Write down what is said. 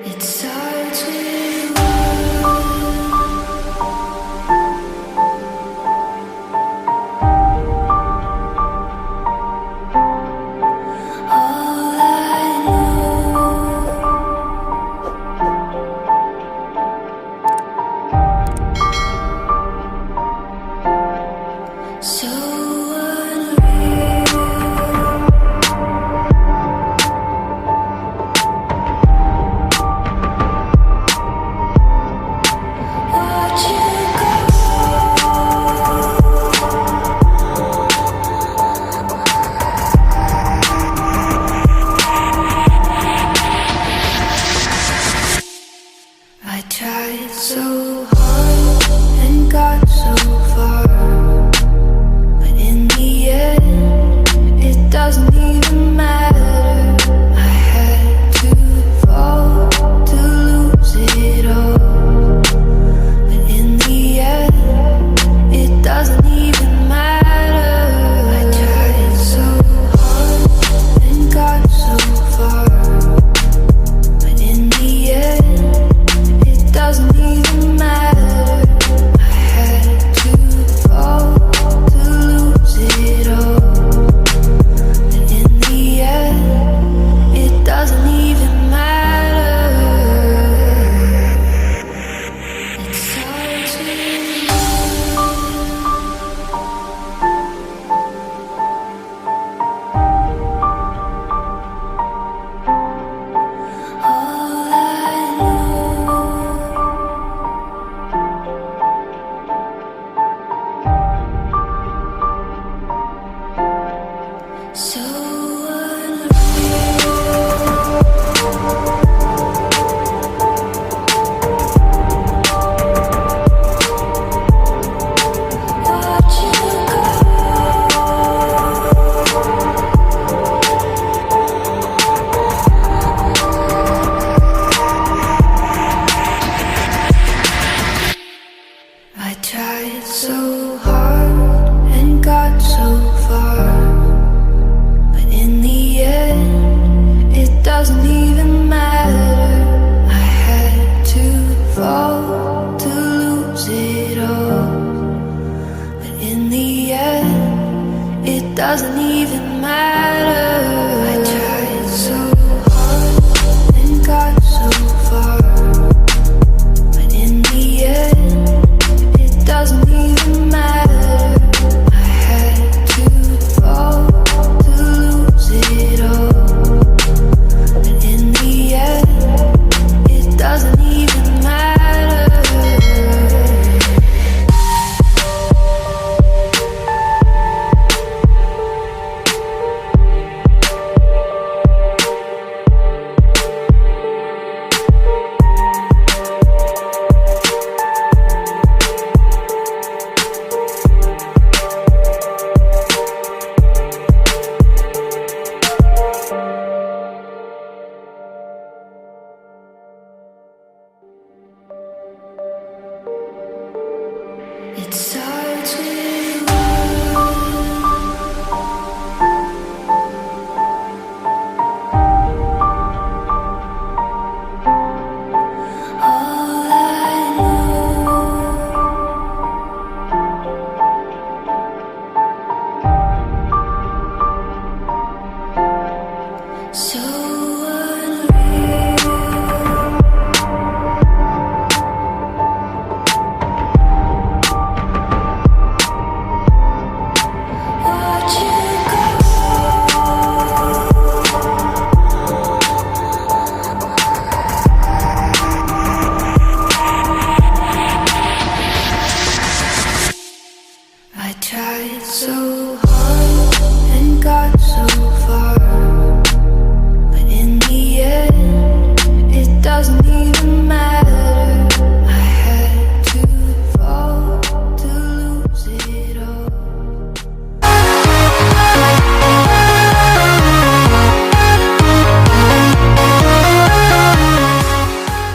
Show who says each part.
Speaker 1: It starts with all I know. So I tried so hard and got so far, but in the end, it doesn't even matter. I had to fall to lose it all, but in the end, it doesn't even matter. I tried so hard and got so far, but in the end, it doesn't even matter. I had to fall to lose it all, but in the end, it doesn't even matter. It starts with all I know. So watch you I tried so hard and got so far, but in the end, it doesn't even matter. I had to fall to lose it all, but in the end, it doesn't even matter. I tried so hard and got so far, but in the end, it doesn't even matter. I had to fall to lose it all, but in the end, it doesn't even matter. It starts with all I know. So